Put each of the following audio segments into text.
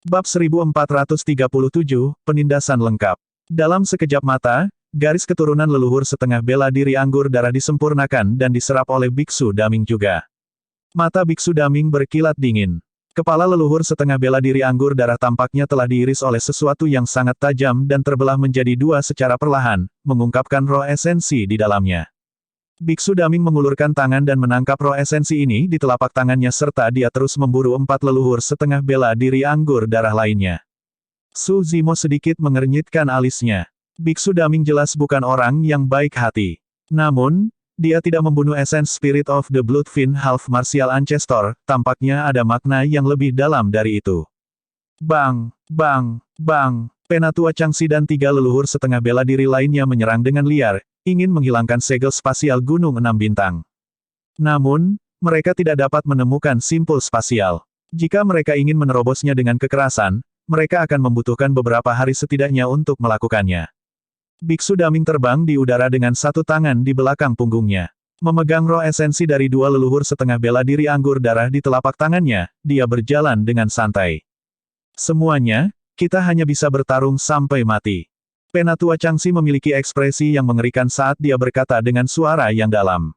Bab 1437, Penindasan lengkap. Dalam sekejap mata, garis keturunan leluhur setengah bela diri anggur darah disempurnakan dan diserap oleh Biksu Daming juga. Mata Biksu Daming berkilat dingin. Kepala leluhur setengah bela diri anggur darah tampaknya telah diiris oleh sesuatu yang sangat tajam dan terbelah menjadi dua secara perlahan, mengungkapkan roh esensi di dalamnya. Biksu Daming mengulurkan tangan dan menangkap roh esensi ini di telapak tangannya serta dia terus memburu empat leluhur setengah bela diri anggur darah lainnya. Su Zimo sedikit mengernyitkan alisnya. Biksu Daming jelas bukan orang yang baik hati. Namun, dia tidak membunuh esens Spirit of the Bloodfiend Half Martial Ancestor, tampaknya ada makna yang lebih dalam dari itu. Bang! Bang! Bang! Penatua Changxi dan tiga leluhur setengah bela diri lainnya menyerang dengan liar, ingin menghilangkan segel spasial Gunung Enam Bintang. Namun, mereka tidak dapat menemukan simpul spasial. Jika mereka ingin menerobosnya dengan kekerasan, mereka akan membutuhkan beberapa hari setidaknya untuk melakukannya. Biksu Daming terbang di udara dengan satu tangan di belakang punggungnya. Memegang roh esensi dari dua leluhur setengah bela diri anggur darah di telapak tangannya, dia berjalan dengan santai. Semuanya, kita hanya bisa bertarung sampai mati. Penatua Changxi memiliki ekspresi yang mengerikan saat dia berkata dengan suara yang dalam.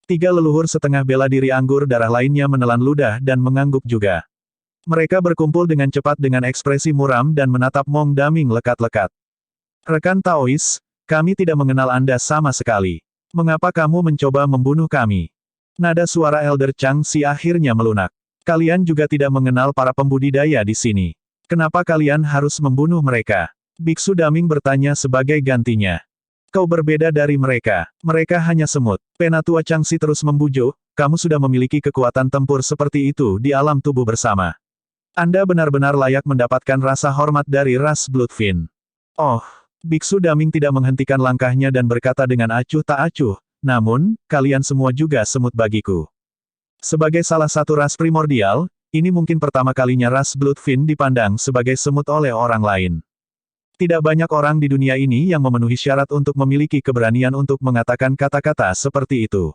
Tiga leluhur setengah bela diri anggur darah lainnya menelan ludah dan mengangguk juga. Mereka berkumpul dengan cepat dengan ekspresi muram dan menatap Mong Daming lekat-lekat. Rekan Taois, kami tidak mengenal Anda sama sekali. Mengapa kamu mencoba membunuh kami? Nada suara Elder Changxi akhirnya melunak. Kalian juga tidak mengenal para pembudidaya di sini. Kenapa kalian harus membunuh mereka? Biksu Daming bertanya sebagai gantinya. Kau berbeda dari mereka. Mereka hanya semut. Penatua Changxi terus membujuk, kamu sudah memiliki kekuatan tempur seperti itu di alam tubuh bersama. Anda benar-benar layak mendapatkan rasa hormat dari ras Bloodfiend. Oh, Biksu Daming tidak menghentikan langkahnya dan berkata dengan acuh tak acuh, namun, kalian semua juga semut bagiku. Sebagai salah satu ras primordial, ini mungkin pertama kalinya ras Bloodfiend dipandang sebagai semut oleh orang lain. Tidak banyak orang di dunia ini yang memenuhi syarat untuk memiliki keberanian untuk mengatakan kata-kata seperti itu.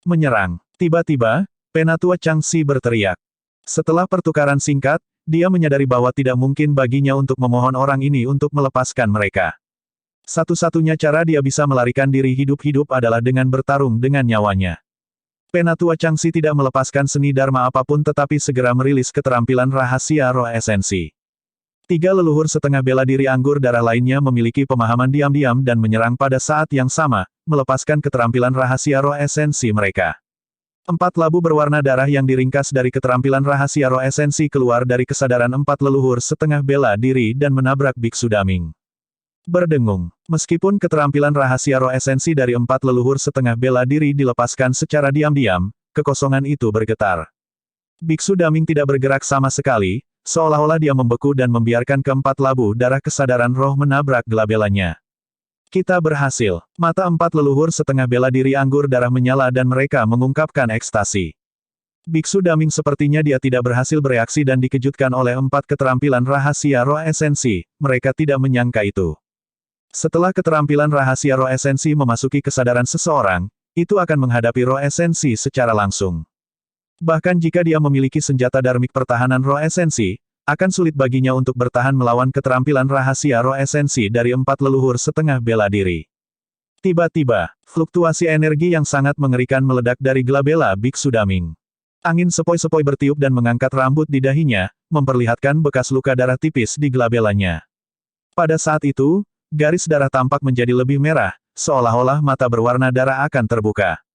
Menyerang. Tiba-tiba, Penatua Changxi berteriak. Setelah pertukaran singkat, dia menyadari bahwa tidak mungkin baginya untuk memohon orang ini untuk melepaskan mereka. Satu-satunya cara dia bisa melarikan diri hidup-hidup adalah dengan bertarung dengan nyawanya. Penatua Changxi tidak melepaskan seni dharma apapun tetapi segera merilis keterampilan rahasia roh esensi. Tiga leluhur setengah bela diri anggur darah lainnya memiliki pemahaman diam-diam dan menyerang pada saat yang sama, melepaskan keterampilan rahasia roh esensi mereka. Empat labu berwarna darah yang diringkas dari keterampilan rahasia roh esensi keluar dari kesadaran empat leluhur setengah bela diri dan menabrak Biksu Daming. Berdengung. Meskipun keterampilan rahasia roh esensi dari empat leluhur setengah bela diri dilepaskan secara diam-diam, kekosongan itu bergetar. Biksu Daming tidak bergerak sama sekali, seolah-olah dia membeku dan membiarkan keempat labu darah kesadaran roh menabrak gelabelanya. Kita berhasil. Mata empat leluhur setengah bela diri anggur darah menyala dan mereka mengungkapkan ekstasi. Biksu Daming sepertinya dia tidak berhasil bereaksi dan dikejutkan oleh empat keterampilan rahasia roh esensi, mereka tidak menyangka itu. Setelah keterampilan rahasia roh esensi memasuki kesadaran seseorang, itu akan menghadapi roh esensi secara langsung. Bahkan jika dia memiliki senjata darmik pertahanan roh esensi, akan sulit baginya untuk bertahan melawan keterampilan rahasia roh esensi dari empat leluhur setengah bela diri. Tiba-tiba, fluktuasi energi yang sangat mengerikan meledak dari gelabela Biksu Daming. Angin sepoi-sepoi bertiup dan mengangkat rambut di dahinya, memperlihatkan bekas luka darah tipis di gelabelanya. Pada saat itu, garis darah tampak menjadi lebih merah, seolah-olah mata berwarna darah akan terbuka.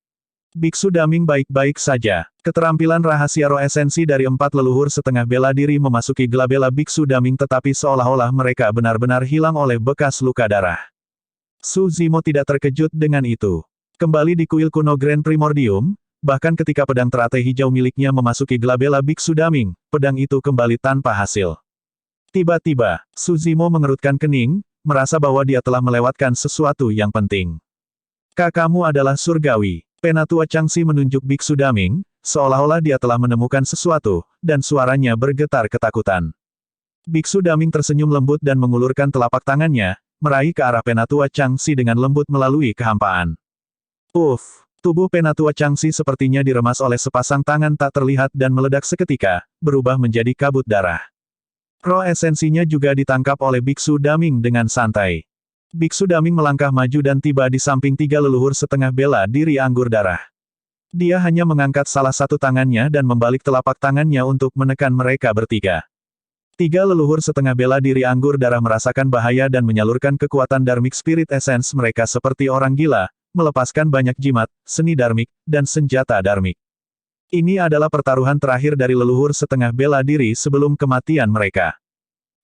Biksu Daming baik-baik saja. Keterampilan rahasia roh esensi dari empat leluhur setengah bela diri memasuki gelabela Biksu Daming tetapi seolah-olah mereka benar-benar hilang oleh bekas luka darah. Su Zimo tidak terkejut dengan itu. Kembali di kuil kuno Grand Primordium, bahkan ketika pedang teratai hijau miliknya memasuki gelabela Biksu Daming, pedang itu kembali tanpa hasil. Tiba-tiba, Su Zimo mengerutkan kening, merasa bahwa dia telah melewatkan sesuatu yang penting. Kamu adalah surgawi. Penatua Changxi menunjuk Biksu Daming, seolah-olah dia telah menemukan sesuatu, dan suaranya bergetar ketakutan. Biksu Daming tersenyum lembut dan mengulurkan telapak tangannya, meraih ke arah Penatua Changxi dengan lembut melalui kehampaan. Uff! Tubuh Penatua Changxi sepertinya diremas oleh sepasang tangan tak terlihat dan meledak seketika, berubah menjadi kabut darah. Roh esensinya juga ditangkap oleh Biksu Daming dengan santai. Biksu Daming melangkah maju dan tiba di samping tiga leluhur setengah bela diri anggur darah. Dia hanya mengangkat salah satu tangannya dan membalik telapak tangannya untuk menekan mereka bertiga. Tiga leluhur setengah bela diri anggur darah merasakan bahaya dan menyalurkan kekuatan Dharmic Spirit Essence mereka seperti orang gila, melepaskan banyak jimat, seni Dharmic, dan senjata Dharmic. Ini adalah pertaruhan terakhir dari leluhur setengah bela diri sebelum kematian mereka.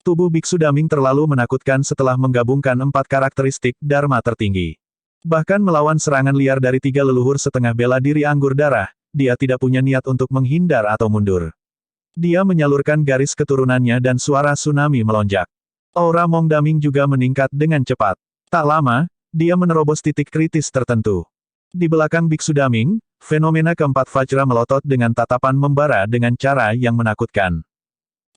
Tubuh Biksu Daming terlalu menakutkan setelah menggabungkan 4 karakteristik Dharma tertinggi. Bahkan melawan serangan liar dari tiga leluhur setengah bela diri anggur darah, dia tidak punya niat untuk menghindar atau mundur. Dia menyalurkan garis keturunannya dan suara tsunami melonjak. Aura Mong Daming juga meningkat dengan cepat. Tak lama, dia menerobos titik kritis tertentu. Di belakang Biksu Daming, fenomena keempat Vajra melotot dengan tatapan membara dengan cara yang menakutkan.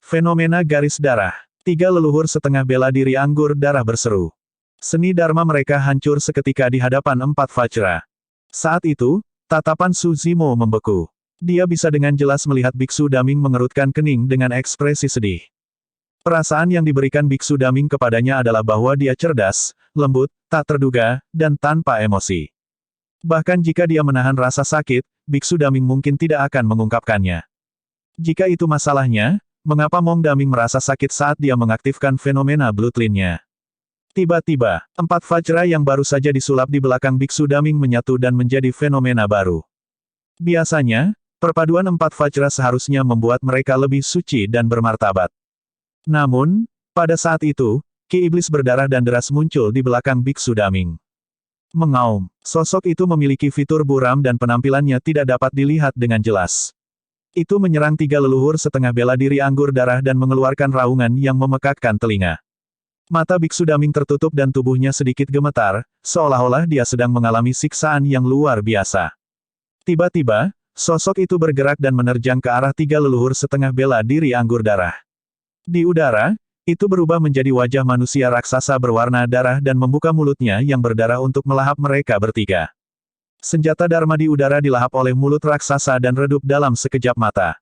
Fenomena garis darah. Tiga leluhur setengah bela diri anggur darah berseru. Seni Dharma mereka hancur seketika di hadapan 4 Vajra. Saat itu, tatapan Su Zimo membeku. Dia bisa dengan jelas melihat Biksu Daming mengerutkan kening dengan ekspresi sedih. Perasaan yang diberikan Biksu Daming kepadanya adalah bahwa dia cerdas, lembut, tak terduga, dan tanpa emosi. Bahkan jika dia menahan rasa sakit, Biksu Daming mungkin tidak akan mengungkapkannya. Jika itu masalahnya, mengapa Mong Daming merasa sakit saat dia mengaktifkan fenomena Bloodline-nya? Tiba-tiba, 4 Vajra yang baru saja disulap di belakang Biksu Daming menyatu dan menjadi fenomena baru. Biasanya, perpaduan 4 Vajra seharusnya membuat mereka lebih suci dan bermartabat. Namun, pada saat itu, Ki Iblis berdarah dan deras muncul di belakang Biksu Daming. Mengaum, sosok itu memiliki fitur buram dan penampilannya tidak dapat dilihat dengan jelas. Itu menyerang tiga leluhur setengah bela diri anggur darah dan mengeluarkan raungan yang memekakkan telinga. Mata Biksu Daming tertutup dan tubuhnya sedikit gemetar, seolah-olah dia sedang mengalami siksaan yang luar biasa. Tiba-tiba, sosok itu bergerak dan menerjang ke arah tiga leluhur setengah bela diri anggur darah. Di udara, itu berubah menjadi wajah manusia raksasa berwarna darah dan membuka mulutnya yang berdarah untuk melahap mereka bertiga. Senjata Dharma di udara dilahap oleh mulut raksasa dan redup dalam sekejap mata.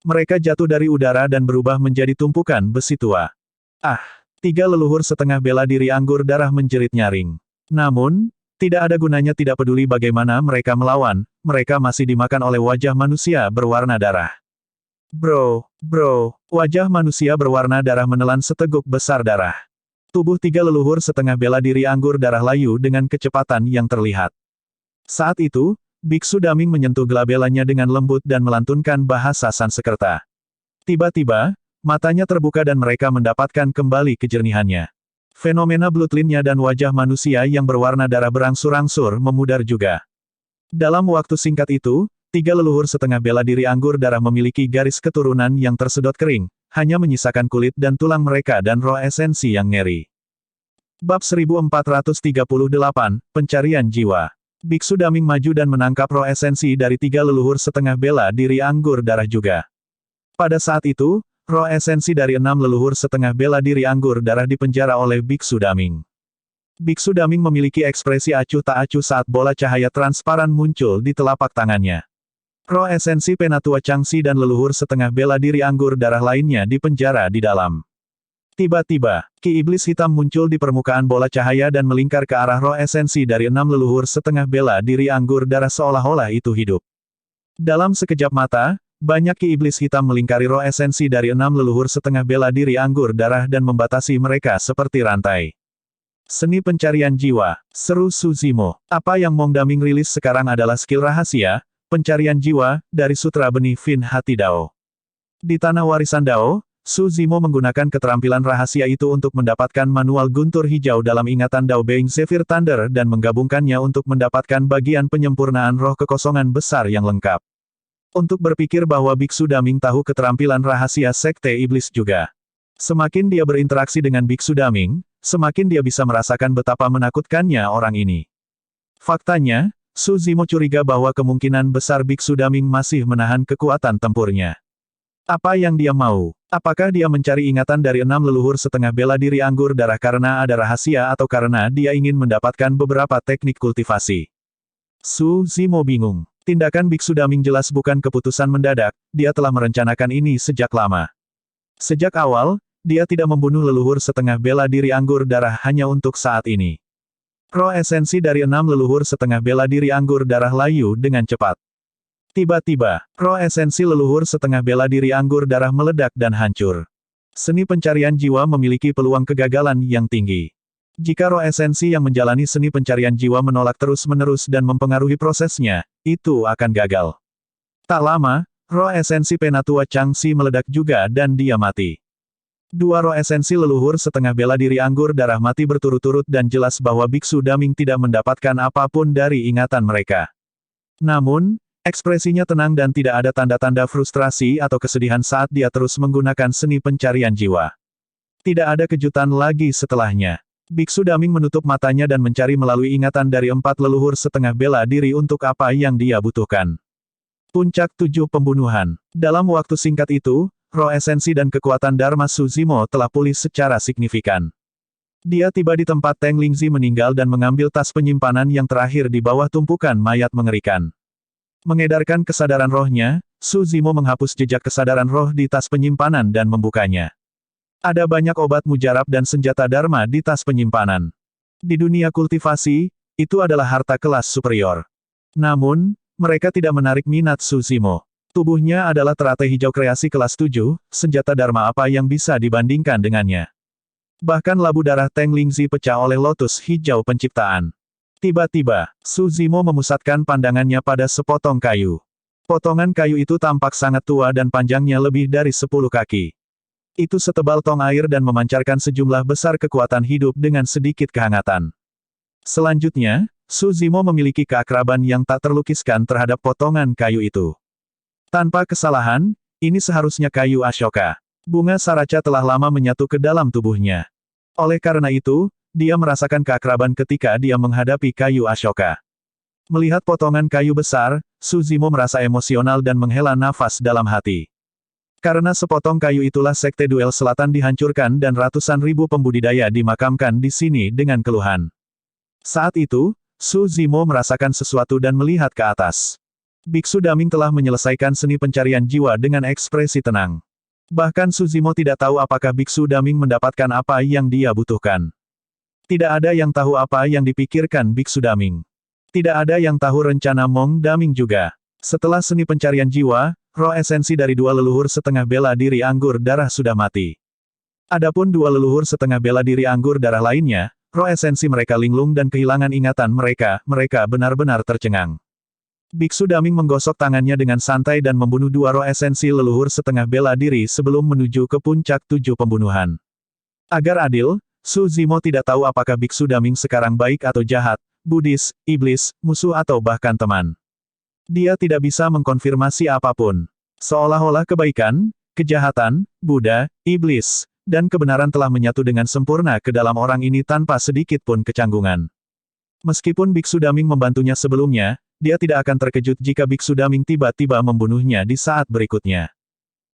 Mereka jatuh dari udara dan berubah menjadi tumpukan besi tua. Ah! Tiga leluhur setengah bela diri anggur darah menjerit nyaring. Namun, tidak ada gunanya tidak peduli bagaimana mereka melawan, mereka masih dimakan oleh wajah manusia berwarna darah. Bro, wajah manusia berwarna darah menelan seteguk besar darah. Tubuh tiga leluhur setengah bela diri anggur darah layu dengan kecepatan yang terlihat. Saat itu, Biksu Daming menyentuh gelabelanya dengan lembut dan melantunkan bahasa Sanskerta. Tiba-tiba, matanya terbuka dan mereka mendapatkan kembali kejernihannya. Fenomena Bloodline-nya dan wajah manusia yang berwarna darah berangsur-angsur memudar juga. Dalam waktu singkat itu, tiga leluhur setengah bela diri anggur darah memiliki garis keturunan yang tersedot kering, hanya menyisakan kulit dan tulang mereka dan roh esensi yang ngeri. Bab 1438, Pencarian Jiwa. Biksu Daming maju dan menangkap roh esensi dari tiga leluhur setengah bela diri anggur darah juga. Pada saat itu, roh esensi dari 6 leluhur setengah bela diri anggur darah dipenjara oleh Biksu Daming. Biksu Daming memiliki ekspresi acuh tak acuh saat bola cahaya transparan muncul di telapak tangannya. Roh esensi Penatua Changxi dan leluhur setengah bela diri anggur darah lainnya dipenjara di dalam. Tiba-tiba, Ki Iblis hitam muncul di permukaan bola cahaya dan melingkar ke arah roh esensi dari 6 leluhur setengah bela diri anggur darah seolah-olah itu hidup. Dalam sekejap mata, banyak Ki Iblis hitam melingkari roh esensi dari 6 leluhur setengah bela diri anggur darah dan membatasi mereka seperti rantai. Seni pencarian jiwa, seru Su Zimo. Apa yang Mong Daming rilis sekarang adalah skill rahasia, pencarian jiwa, dari Sutra Benih Fin Hati Dao. Di Tanah Warisan Dao, Su Zimo menggunakan keterampilan rahasia itu untuk mendapatkan manual guntur hijau dalam ingatan Dao Being Zephyr Thunder dan menggabungkannya untuk mendapatkan bagian penyempurnaan roh kekosongan besar yang lengkap. Untuk berpikir bahwa Biksu Daming tahu keterampilan rahasia Sekte Iblis juga. Semakin dia berinteraksi dengan Biksu Daming, semakin dia bisa merasakan betapa menakutkannya orang ini. Faktanya, Su Zimo curiga bahwa kemungkinan besar Biksu Daming masih menahan kekuatan tempurnya. Apa yang dia mau? Apakah dia mencari ingatan dari 6 leluhur setengah bela diri anggur darah karena ada rahasia atau karena dia ingin mendapatkan beberapa teknik kultivasi? Su Zimo bingung. Tindakan Biksu Daming jelas bukan keputusan mendadak, dia telah merencanakan ini sejak lama. Sejak awal, dia tidak membunuh leluhur setengah bela diri anggur darah hanya untuk saat ini. Roh esensi dari 6 leluhur setengah bela diri anggur darah layu dengan cepat. Tiba-tiba, roh esensi leluhur setengah bela diri anggur darah meledak dan hancur. Seni pencarian jiwa memiliki peluang kegagalan yang tinggi. Jika roh esensi yang menjalani seni pencarian jiwa menolak terus-menerus dan mempengaruhi prosesnya, itu akan gagal. Tak lama, roh esensi Penatua Changxi meledak juga dan dia mati. Dua roh esensi leluhur setengah bela diri anggur darah mati berturut-turut dan jelas bahwa Biksu Daming tidak mendapatkan apapun dari ingatan mereka. Namun, ekspresinya tenang dan tidak ada tanda-tanda frustrasi atau kesedihan saat dia terus menggunakan seni pencarian jiwa. Tidak ada kejutan lagi setelahnya. Biksu Daming menutup matanya dan mencari melalui ingatan dari 4 leluhur setengah bela diri untuk apa yang dia butuhkan. Puncak 7 pembunuhan. Dalam waktu singkat itu, roh esensi dan kekuatan Dharma Suzimo telah pulih secara signifikan. Dia tiba di tempat Teng Lingzi meninggal dan mengambil tas penyimpanan yang terakhir di bawah tumpukan mayat mengerikan. Mengedarkan kesadaran rohnya, Suzimo menghapus jejak kesadaran roh di tas penyimpanan dan membukanya. Ada banyak obat mujarab dan senjata Dharma di tas penyimpanan. Di dunia kultivasi, itu adalah harta kelas superior. Namun, mereka tidak menarik minat Suzimo. Tubuhnya adalah teratai hijau kreasi kelas 7, senjata Dharma apa yang bisa dibandingkan dengannya. Bahkan labu darah Teng Lingzi pecah oleh lotus hijau penciptaan. Tiba-tiba, Suzimo memusatkan pandangannya pada sepotong kayu. Potongan kayu itu tampak sangat tua dan panjangnya lebih dari 10 kaki. Itu setebal tong air dan memancarkan sejumlah besar kekuatan hidup dengan sedikit kehangatan. Selanjutnya, Suzimo memiliki keakraban yang tak terlukiskan terhadap potongan kayu itu. Tanpa kesalahan, ini seharusnya kayu Ashoka. Bunga Saraca telah lama menyatu ke dalam tubuhnya. Oleh karena itu, dia merasakan keakraban ketika dia menghadapi kayu Ashoka. Melihat potongan kayu besar, Suzimo merasa emosional dan menghela nafas dalam hati. Karena sepotong kayu itulah Sekte Duel Selatan dihancurkan dan ratusan ribu pembudidaya dimakamkan di sini dengan keluhan. Saat itu, Suzimo merasakan sesuatu dan melihat ke atas. Biksu Daming telah menyelesaikan seni pencarian jiwa dengan ekspresi tenang. Bahkan Suzimo tidak tahu apakah Biksu Daming mendapatkan apa yang dia butuhkan. Tidak ada yang tahu apa yang dipikirkan Biksu Daming. Tidak ada yang tahu rencana Mong Daming juga. Setelah seni pencarian jiwa, roh esensi dari 2 leluhur setengah bela diri anggur darah sudah mati. Adapun 2 leluhur setengah bela diri anggur darah lainnya, roh esensi mereka linglung dan kehilangan ingatan mereka benar-benar tercengang. Biksu Daming menggosok tangannya dengan santai dan membunuh 2 roh esensi leluhur setengah bela diri sebelum menuju ke puncak 7 pembunuhan. Agar adil, Suzimo tidak tahu apakah Biksu Daming sekarang baik atau jahat, Buddhis, iblis, musuh atau bahkan teman. Dia tidak bisa mengkonfirmasi apapun. Seolah-olah kebaikan, kejahatan, Buddha, iblis, dan kebenaran telah menyatu dengan sempurna ke dalam orang ini tanpa sedikit pun kecanggungan. Meskipun Biksu Daming membantunya sebelumnya, dia tidak akan terkejut jika Biksu Daming tiba-tiba membunuhnya di saat berikutnya.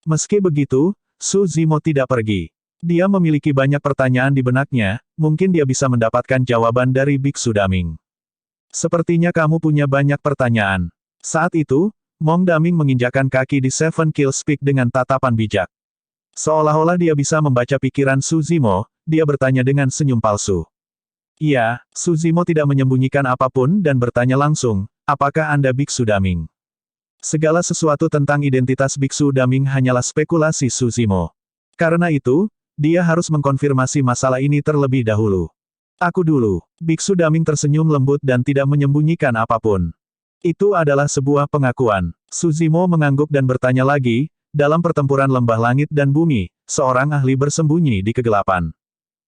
Meski begitu, Suzimo tidak pergi. Dia memiliki banyak pertanyaan di benaknya, mungkin dia bisa mendapatkan jawaban dari Biksu Daming. Sepertinya kamu punya banyak pertanyaan. Saat itu, Mong Daming menginjakkan kaki di Seven Kills Peak dengan tatapan bijak. Seolah-olah dia bisa membaca pikiran Suzimo, dia bertanya dengan senyum palsu. Iya, Suzimo tidak menyembunyikan apapun dan bertanya langsung, apakah Anda Biksu Daming? Segala sesuatu tentang identitas Biksu Daming hanyalah spekulasi Suzimo. Karena itu, dia harus mengkonfirmasi masalah ini terlebih dahulu. Aku dulu. Biksu Daming tersenyum lembut dan tidak menyembunyikan apapun. Itu adalah sebuah pengakuan. Suzimo mengangguk dan bertanya lagi, dalam pertempuran lembah langit dan bumi, seorang ahli bersembunyi di kegelapan.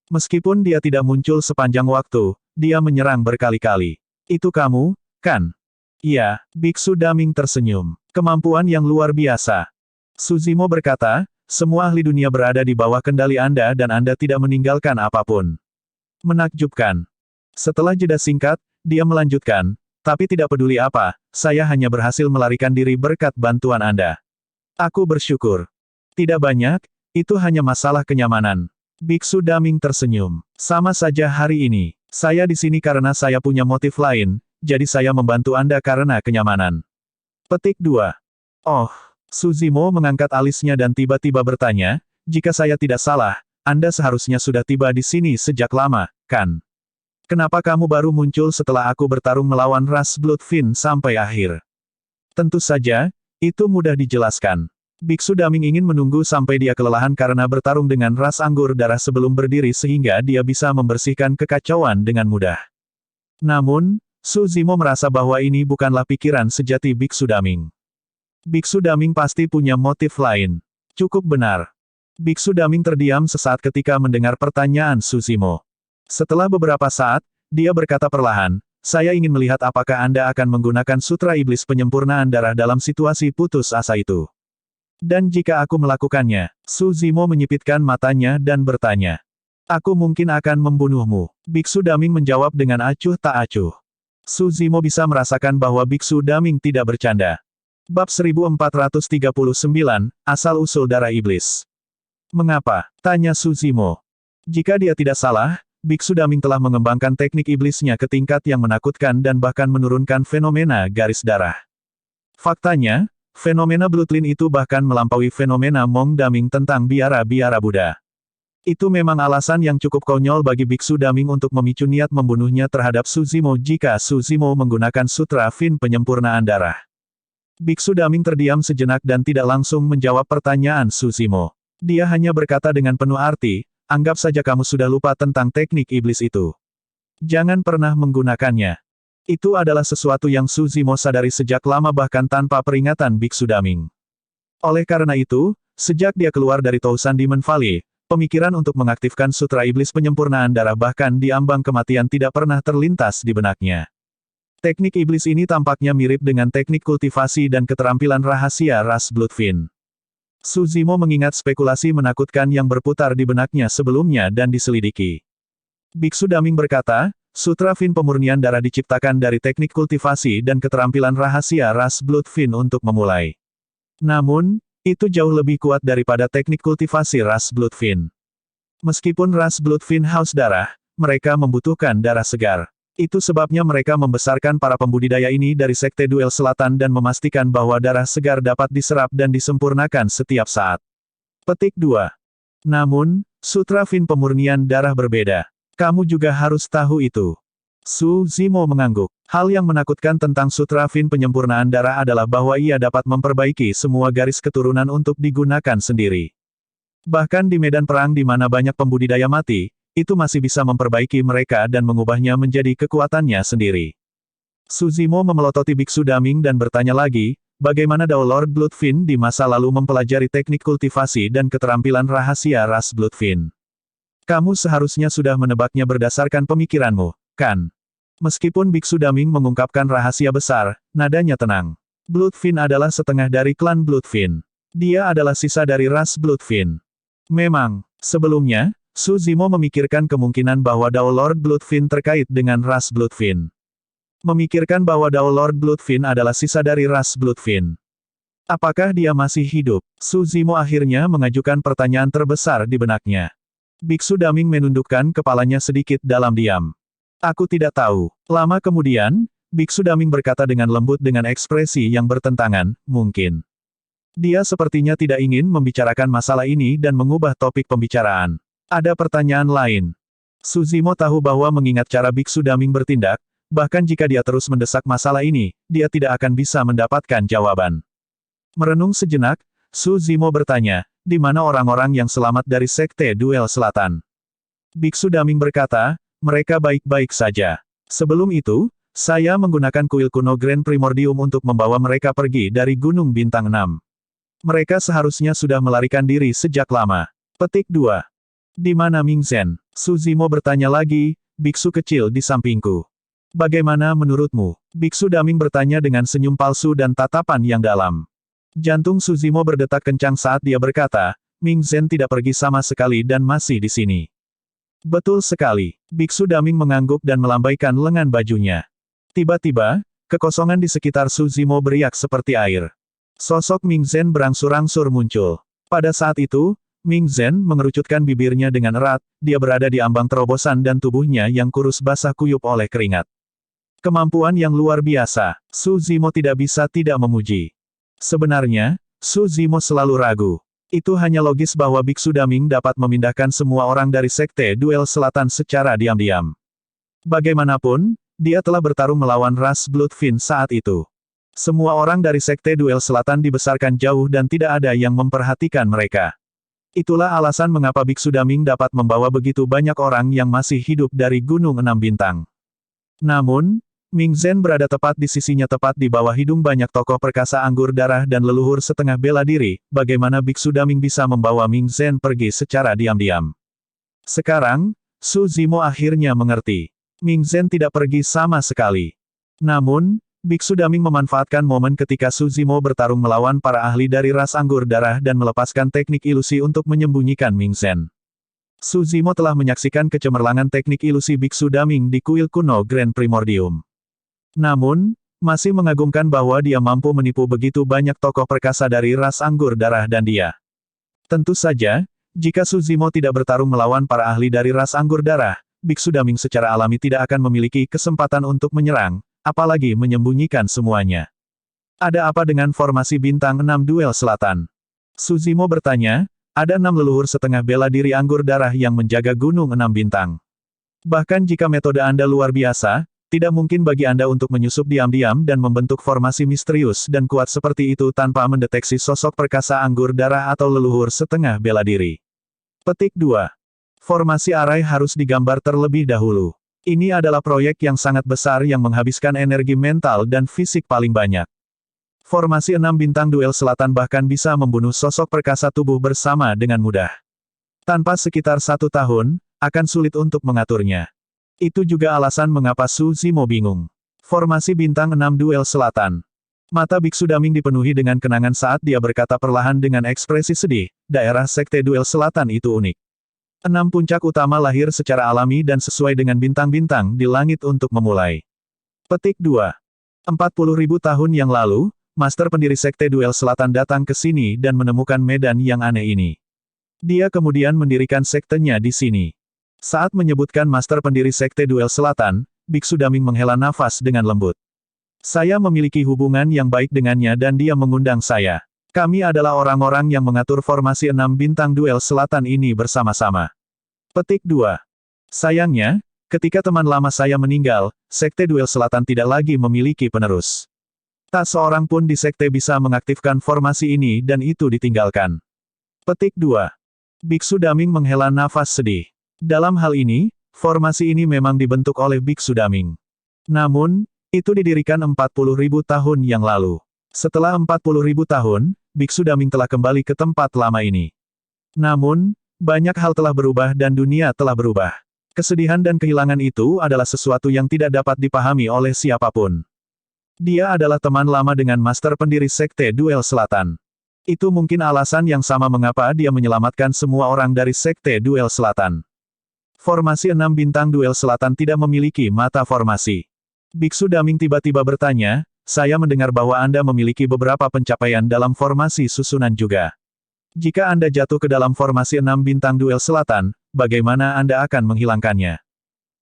Meskipun dia tidak muncul sepanjang waktu, dia menyerang berkali-kali. Itu kamu, kan? Iya, Biksu Daming tersenyum. Kemampuan yang luar biasa. Suzimo berkata, semua ahli dunia berada di bawah kendali Anda dan Anda tidak meninggalkan apapun. Menakjubkan. Setelah jeda singkat, dia melanjutkan, tapi tidak peduli apa, saya hanya berhasil melarikan diri berkat bantuan Anda. Aku bersyukur. Tidak banyak, itu hanya masalah kenyamanan. Biksu Daming tersenyum. Sama saja hari ini. Saya di sini karena saya punya motif lain, jadi saya membantu Anda karena kenyamanan. Petik 2. Oh, Suzimo mengangkat alisnya dan tiba-tiba bertanya, jika saya tidak salah, Anda seharusnya sudah tiba di sini sejak lama, kan? Kenapa kamu baru muncul setelah aku bertarung melawan ras Bloodfin sampai akhir? Tentu saja, itu mudah dijelaskan. Biksu Daming ingin menunggu sampai dia kelelahan karena bertarung dengan ras anggur darah sebelum berdiri sehingga dia bisa membersihkan kekacauan dengan mudah. Namun, Su Zimo merasa bahwa ini bukanlah pikiran sejati Biksu Daming. Biksu Daming pasti punya motif lain. Cukup benar. Biksu Daming terdiam sesaat ketika mendengar pertanyaan Su Zimo. Setelah beberapa saat, dia berkata perlahan, saya ingin melihat apakah Anda akan menggunakan sutra iblis penyempurnaan darah dalam situasi putus asa itu. Dan jika aku melakukannya, Su Zimo menyipitkan matanya dan bertanya. Aku mungkin akan membunuhmu. Biksu Daming menjawab dengan acuh tak acuh. Su Zimo bisa merasakan bahwa Biksu Daming tidak bercanda. Bab 1439, Asal-usul Darah Iblis. Mengapa? Tanya Su Zimo. Jika dia tidak salah, Biksu Daming telah mengembangkan teknik iblisnya ke tingkat yang menakutkan dan bahkan menurunkan fenomena garis darah. Faktanya, fenomena Bloodline itu bahkan melampaui fenomena Mong Daming tentang biara-biara Buddha. Itu memang alasan yang cukup konyol bagi Biksu Daming untuk memicu niat membunuhnya terhadap Su Zimo jika Su Zimo menggunakan sutra Fin penyempurnaan darah. Biksu Daming terdiam sejenak dan tidak langsung menjawab pertanyaan Su Zimo. Dia hanya berkata dengan penuh arti, anggap saja kamu sudah lupa tentang teknik iblis itu. Jangan pernah menggunakannya. Itu adalah sesuatu yang Su Zimo sadari sejak lama bahkan tanpa peringatan Biksu Daming. Oleh karena itu, sejak dia keluar dari Tousan Demon Valley, pemikiran untuk mengaktifkan sutra iblis penyempurnaan darah bahkan di ambang kematian tidak pernah terlintas di benaknya. Teknik iblis ini tampaknya mirip dengan teknik kultivasi dan keterampilan rahasia ras Bloodfin. Su Zimo mengingat spekulasi menakutkan yang berputar di benaknya sebelumnya dan diselidiki. Biksu Daming berkata, sutra Fin pemurnian darah diciptakan dari teknik kultivasi dan keterampilan rahasia ras Bloodfin untuk memulai. Namun, itu jauh lebih kuat daripada teknik kultivasi ras Bloodfin. Meskipun ras Bloodfin haus darah, mereka membutuhkan darah segar. Itu sebabnya mereka membesarkan para pembudidaya ini dari Sekte Duel Selatan dan memastikan bahwa darah segar dapat diserap dan disempurnakan setiap saat. Petik 2. Namun, sutra Fin pemurnian darah berbeda. Kamu juga harus tahu itu. Su Zimo mengangguk. Hal yang menakutkan tentang sutra Fin penyempurnaan darah adalah bahwa ia dapat memperbaiki semua garis keturunan untuk digunakan sendiri. Bahkan di medan perang di mana banyak pembudidaya mati, itu masih bisa memperbaiki mereka dan mengubahnya menjadi kekuatannya sendiri. Su Zimo memelototi Biksu Daming dan bertanya lagi, bagaimana Dao Lord Bloodfin di masa lalu mempelajari teknik kultivasi dan keterampilan rahasia ras Bloodfin. Kamu seharusnya sudah menebaknya berdasarkan pemikiranmu, kan? Meskipun Biksu Daming mengungkapkan rahasia besar, nadanya tenang. Bloodfin adalah setengah dari klan Bloodfin. Dia adalah sisa dari ras Bloodfin. Memang, sebelumnya, Su Zimo memikirkan kemungkinan bahwa Dao Lord Bloodfin terkait dengan ras Bloodfin. Memikirkan bahwa Dao Lord Bloodfin adalah sisa dari ras Bloodfin. Apakah dia masih hidup? Su Zimo akhirnya mengajukan pertanyaan terbesar di benaknya. Biksu Daming menundukkan kepalanya sedikit dalam diam. Aku tidak tahu. Lama kemudian, Biksu Daming berkata dengan lembut dengan ekspresi yang bertentangan, mungkin. Dia sepertinya tidak ingin membicarakan masalah ini dan mengubah topik pembicaraan. Ada pertanyaan lain. Su Zimo tahu bahwa mengingat cara Biksu Daming bertindak, bahkan jika dia terus mendesak masalah ini, dia tidak akan bisa mendapatkan jawaban. Merenung sejenak, Su Zimo bertanya, di mana orang-orang yang selamat dari Sekte Duel Selatan? Biksu Daming berkata, mereka baik-baik saja. Sebelum itu, saya menggunakan kuil kuno Grand Primordium untuk membawa mereka pergi dari Gunung Bintang 6. Mereka seharusnya sudah melarikan diri sejak lama. Petik 2. Di mana Ming Zhen? Su Zimo bertanya lagi, biksu kecil di sampingku. Bagaimana menurutmu? Biksu Daming bertanya dengan senyum palsu dan tatapan yang dalam. Jantung Su Zimo berdetak kencang saat dia berkata, Ming Zhen tidak pergi sama sekali dan masih di sini. Betul sekali. Biksu Daming mengangguk dan melambaikan lengan bajunya. Tiba-tiba, kekosongan di sekitar Su Zimo beriak seperti air. Sosok Ming Zhen berangsur-angsur muncul. Pada saat itu, Ming Zhen mengerucutkan bibirnya dengan erat, dia berada di ambang terobosan dan tubuhnya yang kurus basah kuyup oleh keringat. Kemampuan yang luar biasa, Su Zimo tidak bisa tidak memuji. Sebenarnya, Su Zimo selalu ragu. Itu hanya logis bahwa Biksu Daming dapat memindahkan semua orang dari Sekte Duel Selatan secara diam-diam. Bagaimanapun, dia telah bertarung melawan ras Bloodfin saat itu. Semua orang dari Sekte Duel Selatan dibesarkan jauh dan tidak ada yang memperhatikan mereka. Itulah alasan mengapa Biksu Daming dapat membawa begitu banyak orang yang masih hidup dari Gunung Enam Bintang. Namun, Ming Zhen berada tepat di sisinya tepat di bawah hidung banyak tokoh perkasa anggur darah dan leluhur setengah bela diri, bagaimana Biksu Daming bisa membawa Ming Zhen pergi secara diam-diam. Sekarang, Su Zimo akhirnya mengerti. Ming Zhen tidak pergi sama sekali. Namun, Biksu Daming memanfaatkan momen ketika Su Zimo bertarung melawan para ahli dari ras anggur darah dan melepaskan teknik ilusi untuk menyembunyikan Ming Zhen. Su Zimo telah menyaksikan kecemerlangan teknik ilusi Biksu Daming di kuil kuno Grand Primordium. Namun, masih mengagumkan bahwa dia mampu menipu begitu banyak tokoh perkasa dari ras anggur darah dan dia. Tentu saja, jika Su Zimo tidak bertarung melawan para ahli dari ras anggur darah, Biksu Daming secara alami tidak akan memiliki kesempatan untuk menyerang, apalagi menyembunyikan semuanya. Ada apa dengan formasi bintang 6 duel selatan? Su Zimo bertanya, ada 6 leluhur setengah bela diri anggur darah yang menjaga gunung 6 bintang. Bahkan jika metode Anda luar biasa, tidak mungkin bagi Anda untuk menyusup diam-diam dan membentuk formasi misterius dan kuat seperti itu tanpa mendeteksi sosok perkasa anggur darah atau leluhur setengah bela diri. Petik 2. Formasi arai harus digambar terlebih dahulu. Ini adalah proyek yang sangat besar yang menghabiskan energi mental dan fisik paling banyak. Formasi 6 bintang duel selatan bahkan bisa membunuh sosok perkasa tubuh bersama dengan mudah. Tanpa sekitar 1 tahun, akan sulit untuk mengaturnya. Itu juga alasan mengapa Su Zimo bingung. Formasi bintang 6 duel selatan. Mata Biksu Daming dipenuhi dengan kenangan saat dia berkata perlahan dengan ekspresi sedih, daerah Sekte Duel Selatan itu unik. 6 puncak utama lahir secara alami dan sesuai dengan bintang-bintang di langit untuk memulai. Petik 2. 40.000 tahun yang lalu, Master pendiri Sekte Duel Selatan datang ke sini dan menemukan medan yang aneh ini. Dia kemudian mendirikan sektenya di sini. Saat menyebutkan Master pendiri Sekte Duel Selatan, Biksu Daming menghela nafas dengan lembut. Saya memiliki hubungan yang baik dengannya dan dia mengundang saya. Kami adalah orang-orang yang mengatur formasi 6 bintang duel selatan ini bersama-sama. Petik 2. Sayangnya, ketika teman lama saya meninggal, Sekte Duel Selatan tidak lagi memiliki penerus. Tak seorang pun di sekte bisa mengaktifkan formasi ini dan itu ditinggalkan. Petik 2. Biksu Daming menghela nafas sedih. Dalam hal ini, formasi ini memang dibentuk oleh Biksu Daming. Namun, itu didirikan 40.000 tahun yang lalu. Setelah 40.000 tahun, Biksu Daming telah kembali ke tempat lama ini. Namun, banyak hal telah berubah dan dunia telah berubah. Kesedihan dan kehilangan itu adalah sesuatu yang tidak dapat dipahami oleh siapapun. Dia adalah teman lama dengan Master pendiri Sekte Duel Selatan. Itu mungkin alasan yang sama mengapa dia menyelamatkan semua orang dari Sekte Duel Selatan. Formasi 6 bintang Duel Selatan tidak memiliki mata formasi. Biksu Daming tiba-tiba bertanya, saya mendengar bahwa Anda memiliki beberapa pencapaian dalam formasi susunan juga. Jika Anda jatuh ke dalam formasi 6 bintang duel selatan, bagaimana Anda akan menghilangkannya?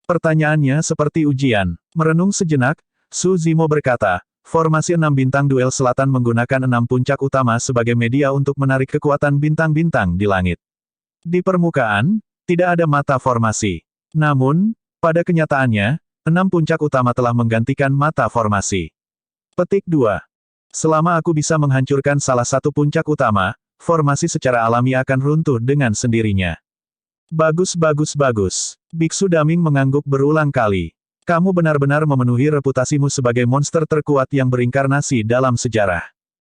Pertanyaannya seperti ujian. Merenung sejenak, Su Zimo berkata, formasi 6 bintang duel selatan menggunakan 6 puncak utama sebagai media untuk menarik kekuatan bintang-bintang di langit. Di permukaan, tidak ada mata formasi. Namun, pada kenyataannya, 6 puncak utama telah menggantikan mata formasi. Petik 2. Selama aku bisa menghancurkan salah satu puncak utama, formasi secara alami akan runtuh dengan sendirinya. Bagus. Biksu Daming mengangguk berulang kali. Kamu benar-benar memenuhi reputasimu sebagai monster terkuat yang berinkarnasi dalam sejarah.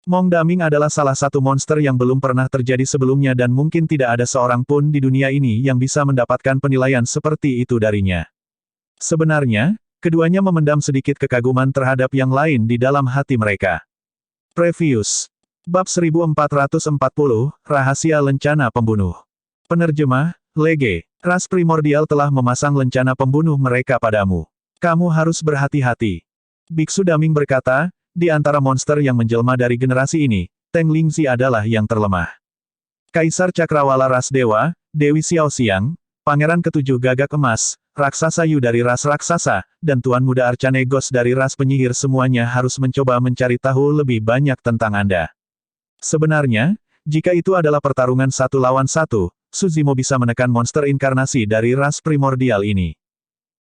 Mong Daming adalah salah satu monster yang belum pernah terjadi sebelumnya dan mungkin tidak ada seorang pun di dunia ini yang bisa mendapatkan penilaian seperti itu darinya. Sebenarnya, keduanya memendam sedikit kekaguman terhadap yang lain di dalam hati mereka. Previous. Bab 1440, Rahasia Lencana Pembunuh. Penerjemah, Lege. Ras primordial telah memasang lencana pembunuh mereka padamu. Kamu harus berhati-hati. Biksu Daming berkata, di antara monster yang menjelma dari generasi ini, Teng Lingzi adalah yang terlemah. Kaisar Cakrawala Ras Dewa, Dewi Xiaoxiang, Pangeran Ketujuh Gagak Emas, Raksasa Yu dari ras raksasa, dan Tuan Muda Arcanegos dari ras penyihir semuanya harus mencoba mencari tahu lebih banyak tentang Anda. Sebenarnya, Jika itu adalah pertarungan 1 lawan 1, Suzimo bisa menekan monster inkarnasi dari ras primordial ini.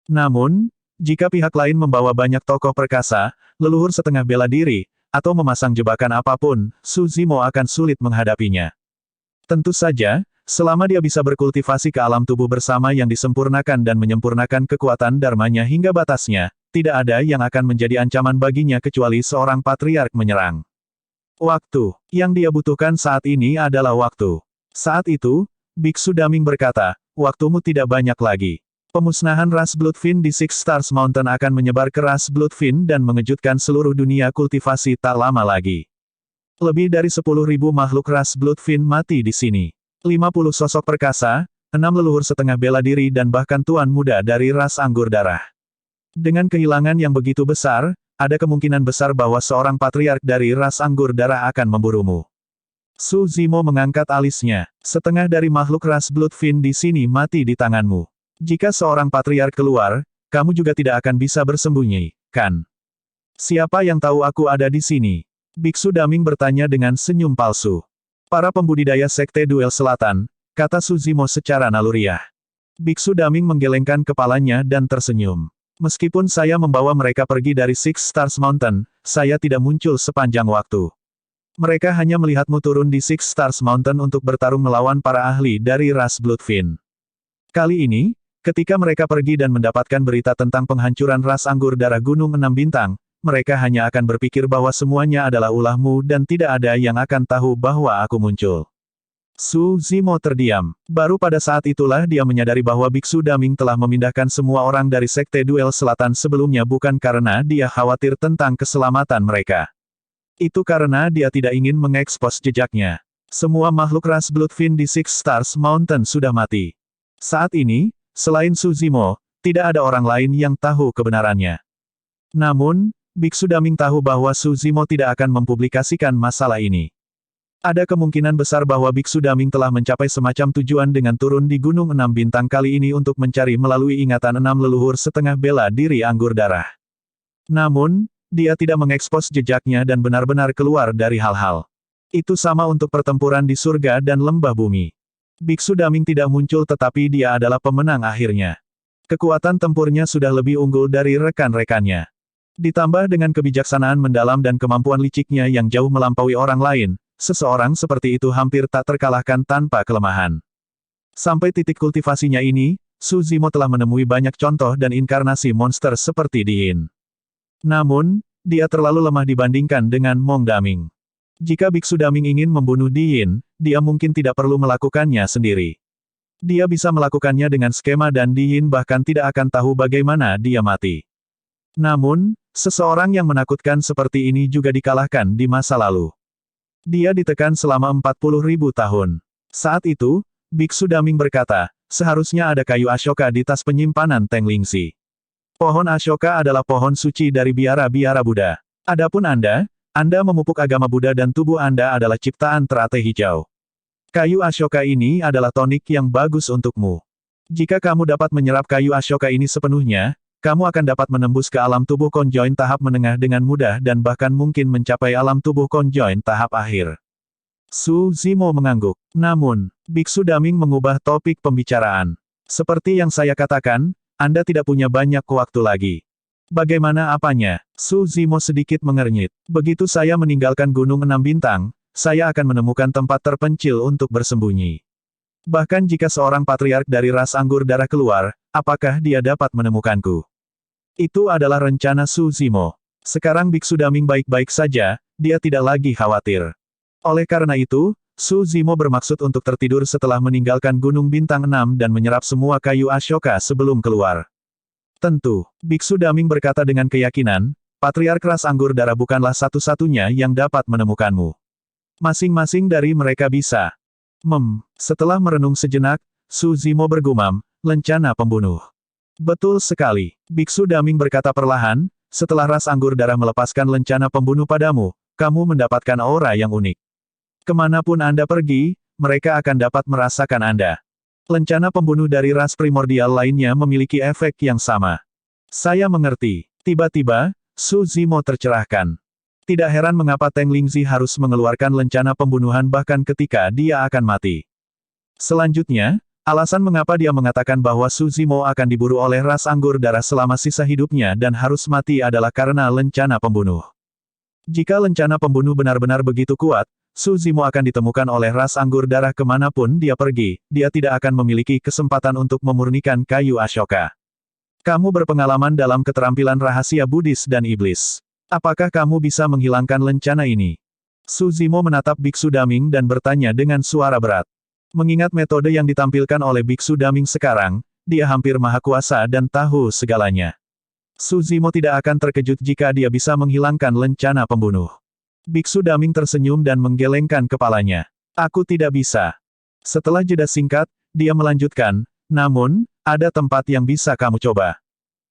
Namun, jika pihak lain membawa banyak tokoh perkasa, leluhur setengah bela diri, atau memasang jebakan apapun, Suzimo akan sulit menghadapinya. Tentu saja, selama dia bisa berkultivasi ke alam tubuh bersama yang disempurnakan dan menyempurnakan kekuatan dharmanya hingga batasnya, tidak ada yang akan menjadi ancaman baginya kecuali seorang patriark menyerang. Waktu yang dia butuhkan saat ini adalah waktu. Saat itu, Biksu Daming berkata, waktumu tidak banyak lagi. Pemusnahan ras Bloodfin di Six Stars Mountain akan menyebar ke ras Bloodfin dan mengejutkan seluruh dunia kultivasi tak lama lagi. Lebih dari 10.000 makhluk ras Bloodfin mati di sini. 50 sosok perkasa, 6 leluhur setengah bela diri dan bahkan tuan muda dari ras anggur darah. Dengan kehilangan yang begitu besar, ada kemungkinan besar bahwa seorang patriark dari ras anggur darah akan memburumu. Suzimo mengangkat alisnya. Setengah dari makhluk ras Bloodfin di sini mati di tanganmu. Jika seorang patriark keluar, kamu juga tidak akan bisa bersembunyi, kan? Siapa yang tahu aku ada di sini? Biksu Daming bertanya dengan senyum palsu. Para pembudidaya Sekte Duel Selatan, kata Suzimo secara naluriah. Biksu Daming menggelengkan kepalanya dan tersenyum. Meskipun saya membawa mereka pergi dari Six Stars Mountain, saya tidak muncul sepanjang waktu. Mereka hanya melihatmu turun di Six Stars Mountain untuk bertarung melawan para ahli dari ras Bloodfin. Kali ini, ketika mereka pergi dan mendapatkan berita tentang penghancuran ras anggur darah Gunung 6 Bintang, mereka hanya akan berpikir bahwa semuanya adalah ulahmu dan tidak ada yang akan tahu bahwa aku muncul. Suzimo terdiam. Baru pada saat itulah dia menyadari bahwa Biksu Daming telah memindahkan semua orang dari Sekte Duel Selatan sebelumnya bukan karena dia khawatir tentang keselamatan mereka. Itu karena dia tidak ingin mengekspos jejaknya. Semua makhluk ras Bloodfin di Six Stars Mountain sudah mati. Saat ini, selain Suzimo, tidak ada orang lain yang tahu kebenarannya. Namun, Biksu Daming tahu bahwa Suzimo tidak akan mempublikasikan masalah ini. Ada kemungkinan besar bahwa Biksu Daming telah mencapai semacam tujuan dengan turun di Gunung 6 Bintang kali ini untuk mencari melalui ingatan 6 leluhur setengah bela diri anggur darah. Namun, dia tidak mengekspos jejaknya dan benar-benar keluar dari hal-hal. Itu sama untuk pertempuran di surga dan lembah bumi. Biksu Daming tidak muncul tetapi dia adalah pemenang akhirnya. Kekuatan tempurnya sudah lebih unggul dari rekan-rekannya. Ditambah dengan kebijaksanaan mendalam dan kemampuan liciknya yang jauh melampaui orang lain, seseorang seperti itu hampir tak terkalahkan tanpa kelemahan. Sampai titik kultivasinya ini, Suzimo telah menemui banyak contoh dan inkarnasi monster seperti Diin. Namun, dia terlalu lemah dibandingkan dengan Mong Daming. Jika Biksu Daming ingin membunuh Diin, dia mungkin tidak perlu melakukannya sendiri. Dia bisa melakukannya dengan skema dan Diin bahkan tidak akan tahu bagaimana dia mati. Namun, seseorang yang menakutkan seperti ini juga dikalahkan di masa lalu. Dia ditekan selama 40.000 tahun. Saat itu, Biksu Daming berkata, seharusnya ada kayu Ashoka di tas penyimpanan Teng Lingxi. Pohon Ashoka adalah pohon suci dari biara-biara Buddha. Adapun Anda memupuk agama Buddha dan tubuh Anda adalah ciptaan teratai hijau. Kayu Ashoka ini adalah tonik yang bagus untukmu. Jika kamu dapat menyerap kayu Ashoka ini sepenuhnya, kamu akan dapat menembus ke alam tubuh konjoin tahap menengah dengan mudah dan bahkan mungkin mencapai alam tubuh konjoin tahap akhir. Suzimo mengangguk. Namun, Biksu Daming mengubah topik pembicaraan. Seperti yang saya katakan, Anda tidak punya banyak waktu lagi. Bagaimana apanya? Suzimo sedikit mengernyit. Begitu saya meninggalkan Gunung 6 Bintang, saya akan menemukan tempat terpencil untuk bersembunyi. Bahkan jika seorang patriark dari ras anggur darah keluar, apakah dia dapat menemukanku? Itu adalah rencana Suzimo. Sekarang Biksu Daming baik-baik saja, dia tidak lagi khawatir. Oleh karena itu, Suzimo bermaksud untuk tertidur setelah meninggalkan Gunung Bintang 6 dan menyerap semua kayu Ashoka sebelum keluar. Tentu, Biksu Daming berkata dengan keyakinan, patriark ras anggur darah bukanlah satu-satunya yang dapat menemukanmu. Masing-masing dari mereka bisa. Setelah merenung sejenak, Suzimo bergumam, lencana pembunuh. Betul sekali. Biksu Daming berkata perlahan, setelah ras anggur darah melepaskan lencana pembunuh padamu, kamu mendapatkan aura yang unik. Kemanapun Anda pergi, mereka akan dapat merasakan Anda. Lencana pembunuh dari ras primordial lainnya memiliki efek yang sama. Saya mengerti. Tiba-tiba, Suzimo tercerahkan. Tidak heran mengapa Teng Lingzi harus mengeluarkan lencana pembunuhan bahkan ketika dia akan mati. Selanjutnya, alasan mengapa dia mengatakan bahwa Su Zimo akan diburu oleh ras anggur darah selama sisa hidupnya dan harus mati adalah karena lencana pembunuh. Jika lencana pembunuh benar-benar begitu kuat, Su Zimo akan ditemukan oleh ras anggur darah kemanapun dia pergi, dia tidak akan memiliki kesempatan untuk memurnikan kayu Ashoka. Kamu berpengalaman dalam keterampilan rahasia Buddhis dan iblis. Apakah kamu bisa menghilangkan lencana ini? Su Zimo menatap Biksu Daming dan bertanya dengan suara berat. Mengingat metode yang ditampilkan oleh Biksu Daming sekarang, dia hampir maha kuasa dan tahu segalanya. Su Zimo tidak akan terkejut jika dia bisa menghilangkan lencana pembunuh. Biksu Daming tersenyum dan menggelengkan kepalanya. Aku tidak bisa. Setelah jeda singkat, dia melanjutkan, namun, ada tempat yang bisa kamu coba.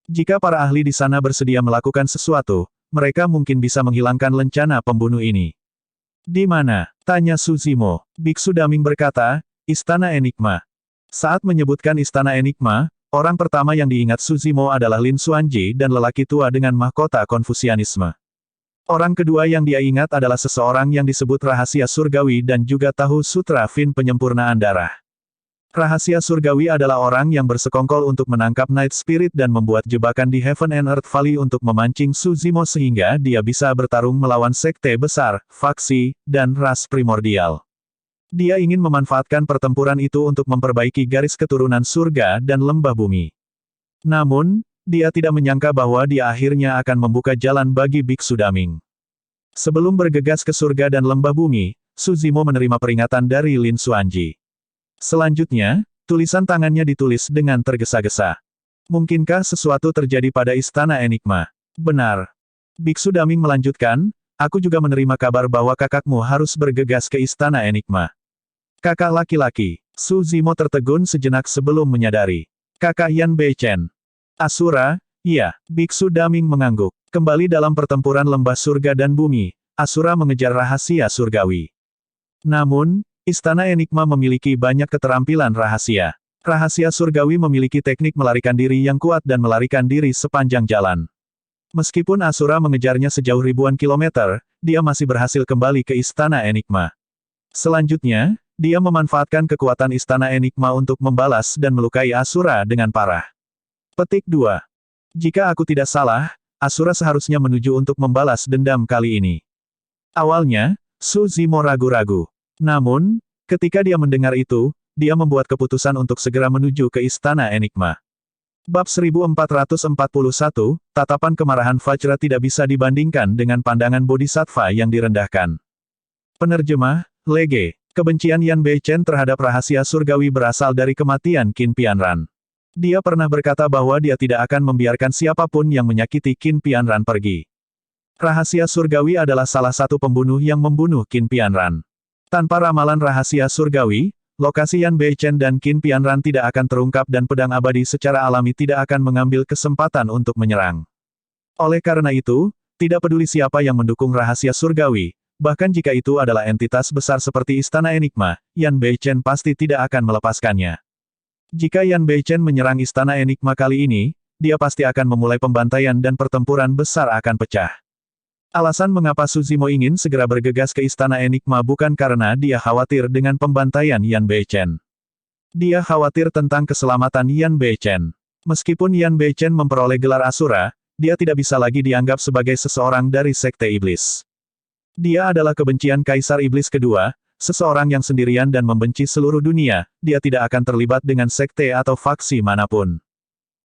Jika para ahli di sana bersedia melakukan sesuatu, mereka mungkin bisa menghilangkan lencana pembunuh ini. Di mana? Tanya Su Zimo. Biksu Daming berkata, Istana Enigma. Saat menyebutkan Istana Enigma, orang pertama yang diingat Su Zimo adalah Lin Xuanji dan lelaki tua dengan mahkota Konfusianisme. Orang kedua yang dia ingat adalah seseorang yang disebut Rahasia Surgawi dan juga tahu Sutra Fin penyempurnaan darah. Rahasia Surgawi adalah orang yang bersekongkol untuk menangkap Night Spirit dan membuat jebakan di Heaven and Earth Valley untuk memancing Su Zimo sehingga dia bisa bertarung melawan sekte besar, faksi, dan ras primordial. Dia ingin memanfaatkan pertempuran itu untuk memperbaiki garis keturunan surga dan lembah bumi. Namun, dia tidak menyangka bahwa dia akhirnya akan membuka jalan bagi Biksu Daming. Sebelum bergegas ke surga dan lembah bumi, Su Zimo menerima peringatan dari Lin Xuanji. Selanjutnya, tulisan tangannya ditulis dengan tergesa-gesa. Mungkinkah sesuatu terjadi pada Istana Enigma? Benar. Biksu Daming melanjutkan, aku juga menerima kabar bahwa kakakmu harus bergegas ke Istana Enigma. Kakak laki-laki. Su Zimo tertegun sejenak sebelum menyadari. Kakak Yan Beichen. Asura, iya. Biksu Daming mengangguk. Kembali dalam pertempuran lembah surga dan bumi, Asura mengejar rahasia surgawi. Namun, Istana Enigma memiliki banyak keterampilan rahasia. Rahasia surgawi memiliki teknik melarikan diri yang kuat dan melarikan diri sepanjang jalan. Meskipun Asura mengejarnya sejauh ribuan kilometer, dia masih berhasil kembali ke Istana Enigma. Selanjutnya, dia memanfaatkan kekuatan Istana Enigma untuk membalas dan melukai Asura dengan parah. Petik 2. Jika aku tidak salah, Asura seharusnya menuju untuk membalas dendam kali ini. Awalnya, Su Zimo ragu-ragu. Namun, ketika dia mendengar itu, dia membuat keputusan untuk segera menuju ke Istana Enigma. Bab 1441, tatapan kemarahan Vajra tidak bisa dibandingkan dengan pandangan Bodhisattva yang direndahkan. Penerjemah, Lege. Kebencian Yan Beichen terhadap rahasia surgawi berasal dari kematian Qin Pianran. Dia pernah berkata bahwa dia tidak akan membiarkan siapapun yang menyakiti Qin Pianran pergi. Rahasia surgawi adalah salah satu pembunuh yang membunuh Qin Pianran. Tanpa ramalan rahasia surgawi, lokasi Yan Beichen dan Qin Pianran tidak akan terungkap dan pedang abadi secara alami tidak akan mengambil kesempatan untuk menyerang. Oleh karena itu, tidak peduli siapa yang mendukung rahasia surgawi, bahkan jika itu adalah entitas besar seperti Istana Enigma, Yan Beichen pasti tidak akan melepaskannya. Jika Yan Beichen menyerang Istana Enigma kali ini, dia pasti akan memulai pembantaian dan pertempuran besar akan pecah. Alasan mengapa Su Zimo ingin segera bergegas ke Istana Enigma bukan karena dia khawatir dengan pembantaian Yan Beichen. Dia khawatir tentang keselamatan Yan Beichen. Meskipun Yan Beichen memperoleh gelar Asura, dia tidak bisa lagi dianggap sebagai seseorang dari Sekte Iblis. Dia adalah kebencian Kaisar Iblis kedua, seseorang yang sendirian dan membenci seluruh dunia, dia tidak akan terlibat dengan sekte atau faksi manapun.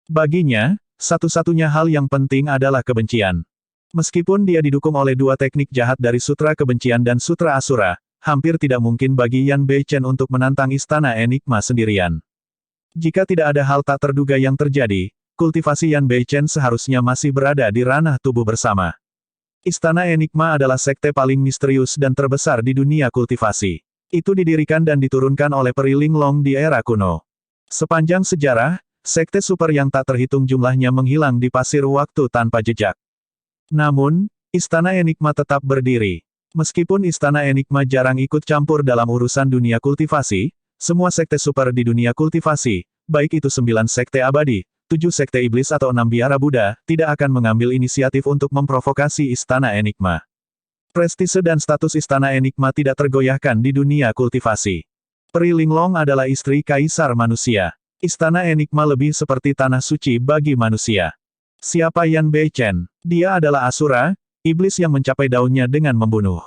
Baginya, satu-satunya hal yang penting adalah kebencian. Meskipun dia didukung oleh dua teknik jahat dari Sutra Kebencian dan Sutra Asura, hampir tidak mungkin bagi Yan Beichen untuk menantang Istana Enigma sendirian. Jika tidak ada hal tak terduga yang terjadi, kultivasi Yan Beichen seharusnya masih berada di ranah tubuh bersama. Istana Enigma adalah sekte paling misterius dan terbesar di dunia kultivasi. Itu didirikan dan diturunkan oleh Peri Linglong di era kuno. Sepanjang sejarah, sekte super yang tak terhitung jumlahnya menghilang di pasir waktu tanpa jejak. Namun, Istana Enigma tetap berdiri. Meskipun Istana Enigma jarang ikut campur dalam urusan dunia kultivasi, semua sekte super di dunia kultivasi, baik itu 9 sekte abadi, 7 sekte iblis atau 6 biara Buddha, tidak akan mengambil inisiatif untuk memprovokasi Istana Enigma. Prestise dan status Istana Enigma tidak tergoyahkan di dunia kultivasi. Peri Linglong adalah istri Kaisar Manusia. Istana Enigma lebih seperti tanah suci bagi manusia. Siapa Yan Beichen? Dia adalah Asura, iblis yang mencapai daunnya dengan membunuh.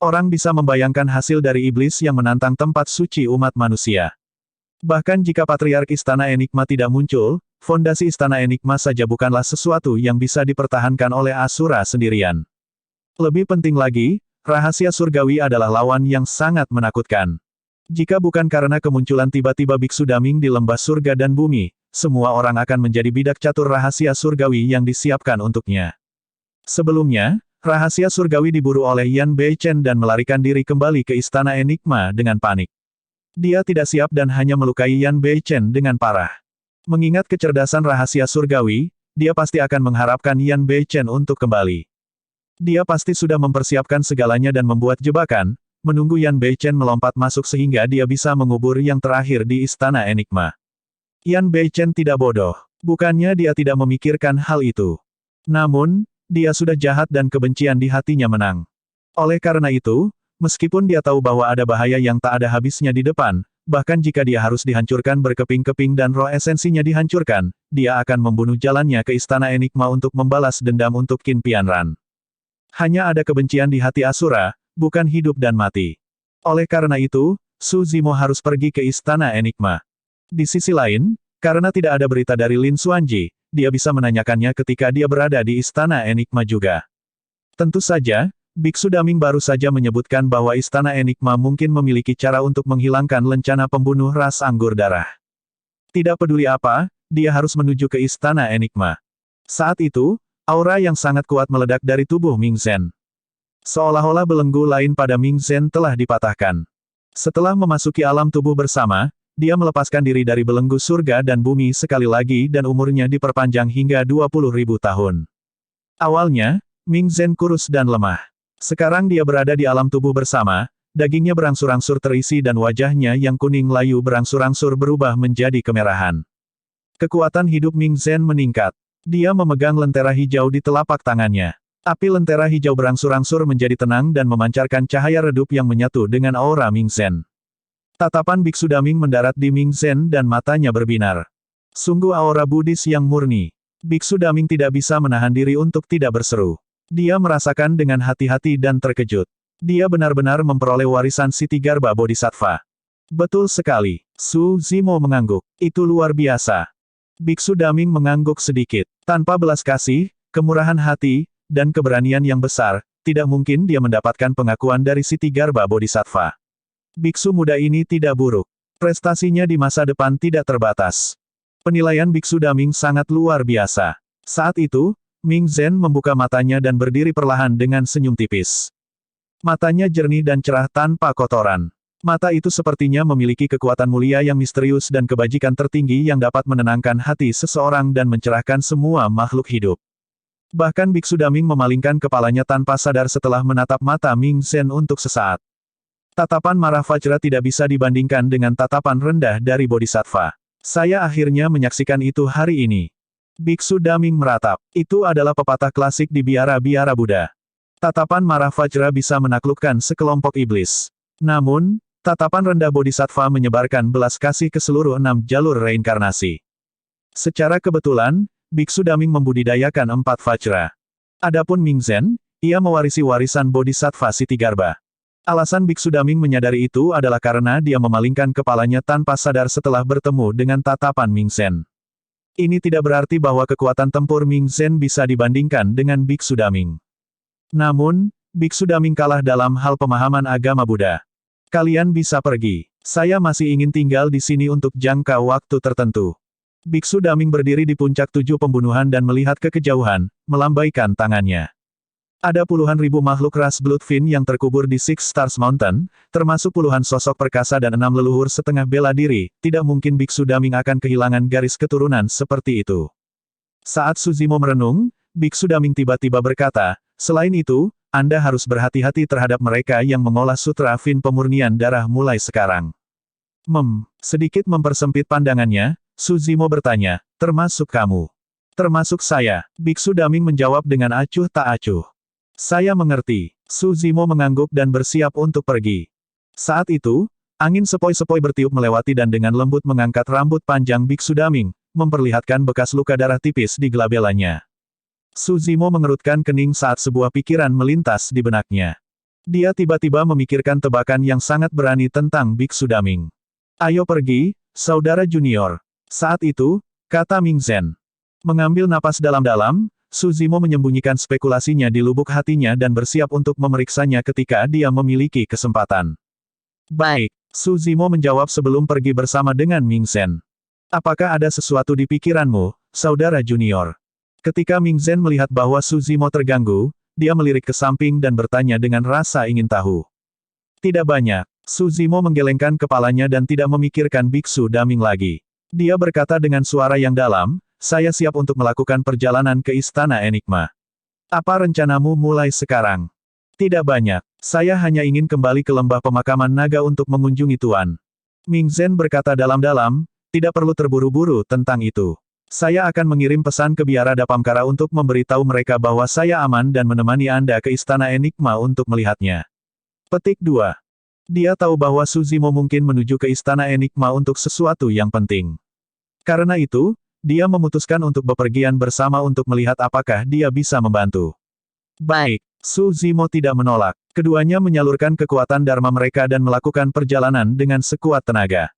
Orang bisa membayangkan hasil dari iblis yang menantang tempat suci umat manusia. Bahkan jika Patriark Istana Enigma tidak muncul, fondasi Istana Enigma saja bukanlah sesuatu yang bisa dipertahankan oleh Asura sendirian. Lebih penting lagi, rahasia surgawi adalah lawan yang sangat menakutkan. Jika bukan karena kemunculan tiba-tiba Biksu Daming di lembah surga dan bumi, semua orang akan menjadi bidak catur rahasia surgawi yang disiapkan untuknya. Sebelumnya, rahasia surgawi diburu oleh Yan Beichen dan melarikan diri kembali ke Istana Enigma dengan panik. Dia tidak siap dan hanya melukai Yan Beichen dengan parah. Mengingat kecerdasan rahasia surgawi, dia pasti akan mengharapkan Yan Beichen untuk kembali. Dia pasti sudah mempersiapkan segalanya dan membuat jebakan, menunggu Yan Beichen melompat masuk sehingga dia bisa mengubur yang terakhir di Istana Enigma. Yan Beichen tidak bodoh. Bukannya dia tidak memikirkan hal itu. Namun, dia sudah jahat dan kebencian di hatinya menang. Oleh karena itu, meskipun dia tahu bahwa ada bahaya yang tak ada habisnya di depan, bahkan jika dia harus dihancurkan berkeping-keping dan roh esensinya dihancurkan, dia akan membunuh jalannya ke Istana Enigma untuk membalas dendam untuk Qin Pianran. Hanya ada kebencian di hati Asura, bukan hidup dan mati. Oleh karena itu, Su Zimo harus pergi ke Istana Enigma. Di sisi lain, karena tidak ada berita dari Lin Xuanji, dia bisa menanyakannya ketika dia berada di Istana Enigma juga. Tentu saja, Biksu Daming baru saja menyebutkan bahwa Istana Enigma mungkin memiliki cara untuk menghilangkan lencana pembunuh ras anggur darah. Tidak peduli apa, dia harus menuju ke Istana Enigma. Saat itu, aura yang sangat kuat meledak dari tubuh Ming Zhen. Seolah-olah belenggu lain pada Ming Zhen telah dipatahkan. Setelah memasuki alam tubuh bersama, dia melepaskan diri dari belenggu surga dan bumi sekali lagi dan umurnya diperpanjang hingga 20.000 tahun. Awalnya, Ming Zhen kurus dan lemah. Sekarang dia berada di alam tubuh bersama, dagingnya berangsur-angsur terisi dan wajahnya yang kuning layu berangsur-angsur berubah menjadi kemerahan. Kekuatan hidup Ming Zhen meningkat. Dia memegang lentera hijau di telapak tangannya. Api lentera hijau berangsur-angsur menjadi tenang dan memancarkan cahaya redup yang menyatu dengan aura Ming Zhen. Tatapan Biksu Daming mendarat di Ming Zhen dan matanya berbinar. Sungguh aura Buddhis yang murni. Biksu Daming tidak bisa menahan diri untuk tidak berseru. Dia merasakan dengan hati-hati dan terkejut. Dia benar-benar memperoleh warisan Sitigarbha Bodhisattva. Betul sekali. Su Zimo mengangguk. Itu luar biasa. Biksu Daming mengangguk sedikit. Tanpa belas kasih, kemurahan hati, dan keberanian yang besar, tidak mungkin dia mendapatkan pengakuan dari Sitigarbha Bodhisattva. Biksu muda ini tidak buruk. Prestasinya di masa depan tidak terbatas. Penilaian Biksu Daming sangat luar biasa. Saat itu, Ming Zhen membuka matanya dan berdiri perlahan dengan senyum tipis. Matanya jernih dan cerah tanpa kotoran. Mata itu sepertinya memiliki kekuatan mulia yang misterius dan kebajikan tertinggi yang dapat menenangkan hati seseorang dan mencerahkan semua makhluk hidup. Bahkan Biksu Daming memalingkan kepalanya tanpa sadar setelah menatap mata Ming Zhen untuk sesaat. Tatapan marah Vajra tidak bisa dibandingkan dengan tatapan rendah dari Bodhisattva. Saya akhirnya menyaksikan itu hari ini. Biksu Daming meratap. Itu adalah pepatah klasik di biara-biara Buddha. Tatapan marah Vajra bisa menaklukkan sekelompok iblis. Namun, tatapan rendah Bodhisattva menyebarkan belas kasih ke seluruh 6 jalur reinkarnasi. Secara kebetulan, Biksu Daming membudidayakan 4 Vajra. Adapun Ming Zhen, ia mewarisi warisan Bodhisattva Sitigarbha. Alasan Biksu Daming menyadari itu adalah karena dia memalingkan kepalanya tanpa sadar setelah bertemu dengan tatapan Ming Zhen. Ini tidak berarti bahwa kekuatan tempur Ming Zhen bisa dibandingkan dengan Biksu Daming. Namun, Biksu Daming kalah dalam hal pemahaman agama Buddha. Kalian bisa pergi. Saya masih ingin tinggal di sini untuk jangka waktu tertentu. Biksu Daming berdiri di puncak 7 pembunuhan dan melihat ke kejauhan, melambaikan tangannya. Ada puluhan ribu makhluk ras Bloodfin yang terkubur di Six Stars Mountain, termasuk puluhan sosok perkasa dan 6 leluhur setengah bela diri, tidak mungkin Biksu Daming akan kehilangan garis keturunan seperti itu. Saat Su Zimo merenung, Biksu Daming tiba-tiba berkata, selain itu, Anda harus berhati-hati terhadap mereka yang mengolah sutra Fin pemurnian darah mulai sekarang. Sedikit mempersempit pandangannya, Su Zimo bertanya, termasuk kamu? Termasuk saya, Biksu Daming menjawab dengan acuh tak acuh. Saya mengerti. Su Zimo mengangguk dan bersiap untuk pergi. Saat itu, angin sepoi-sepoi bertiup melewati dan dengan lembut mengangkat rambut panjang Biksu Daming, memperlihatkan bekas luka darah tipis di glabelanya. Su Zimo mengerutkan kening saat sebuah pikiran melintas di benaknya. Dia tiba-tiba memikirkan tebakan yang sangat berani tentang Biksu Daming. Ayo pergi, saudara junior. Saat itu, kata Ming Zhen. Mengambil napas dalam-dalam, Su Zimo menyembunyikan spekulasinya di lubuk hatinya dan bersiap untuk memeriksanya ketika dia memiliki kesempatan. Baik, Su Zimo menjawab sebelum pergi bersama dengan Ming Zhen. Apakah ada sesuatu di pikiranmu, saudara junior? Ketika Ming Zhen melihat bahwa Su Zimo terganggu, dia melirik ke samping dan bertanya dengan rasa ingin tahu. Tidak banyak, Su Zimo menggelengkan kepalanya dan tidak memikirkan Biksu Daming lagi. Dia berkata dengan suara yang dalam, saya siap untuk melakukan perjalanan ke Istana Enigma. Apa rencanamu mulai sekarang? Tidak banyak, saya hanya ingin kembali ke lembah pemakaman naga untuk mengunjungi Tuan. Ming Zhen berkata dalam-dalam, tidak perlu terburu-buru tentang itu. Saya akan mengirim pesan ke Biara Dapamkara untuk memberitahu mereka bahwa saya aman dan menemani Anda ke Istana Enigma untuk melihatnya. Petik 2. Dia tahu bahwa Su Zimo mungkin menuju ke Istana Enigma untuk sesuatu yang penting. Karena itu, dia memutuskan untuk bepergian bersama untuk melihat apakah dia bisa membantu. Baik, Su Zimo tidak menolak. Keduanya menyalurkan kekuatan Dharma mereka dan melakukan perjalanan dengan sekuat tenaga.